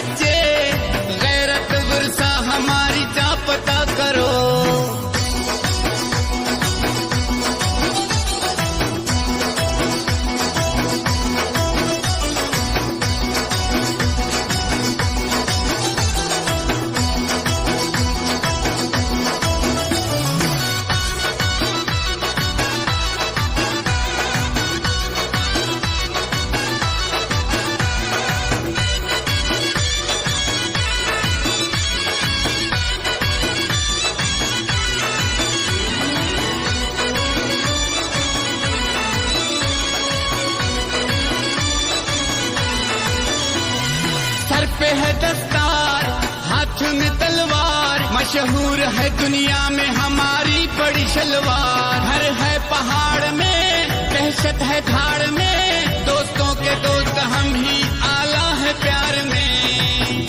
सच्चे, गैरत विरसा हमारी जा पता करो। सर पे है दस्तार, हाथ में तलवार, मशहूर है दुनिया में हमारी बड़ी शलवार। हर है पहाड़ में, दहशत है धाड़ में, दोस्तों के दोस्त हम ही, आला है प्यार में।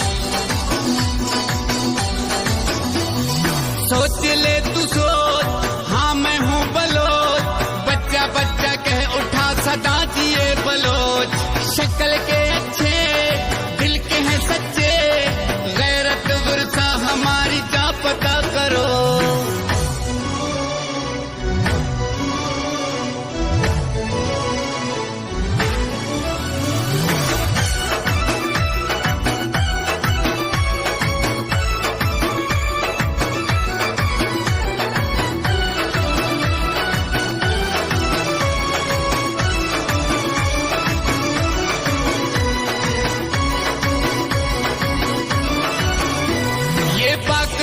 सोच ले तू सोच, हाँ मैं हूँ बलोच, बच्चा बच्चा कह उठा सदा जिए बलोच। शक्ल के अच्छे, दिल के हैं सच्चे, गैरत विरसा हमारी जा पता करो।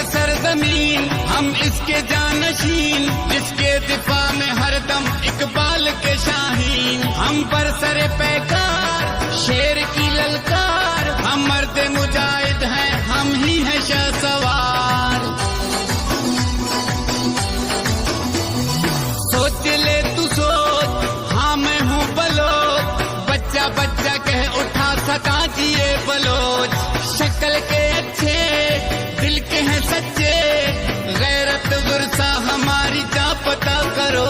सरजमीन हम इसके जानशीन, जिसके दिफा में हरदम इकबाल के शाहीन। हम पर सरे पैकार, शेर की ललकार, हम मर्द मुजाहिद हैं, हम ही हैं शहसवार। सोच ले तू सोच, हाँ मैं हूँ बलोच, बच्चा बच्चा कह उठा सदा जिए बलोच। शक्ल के अच्छे, दिल के हैं सच्चे, गैरत विरसा हमारी जा पता करो।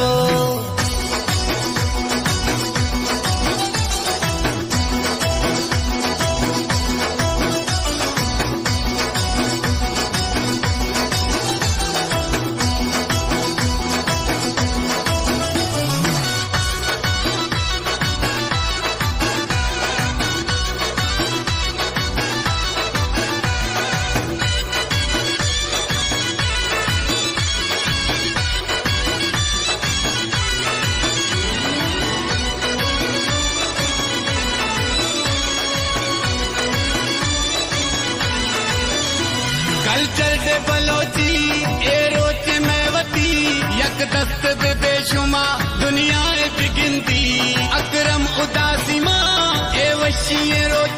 कल्चर दे बलोची, ए रोच में वती, यक दस्त दे बेशुमा, दुनिया बिगिनती। अकरम उदासी माँ, ए वशी रोच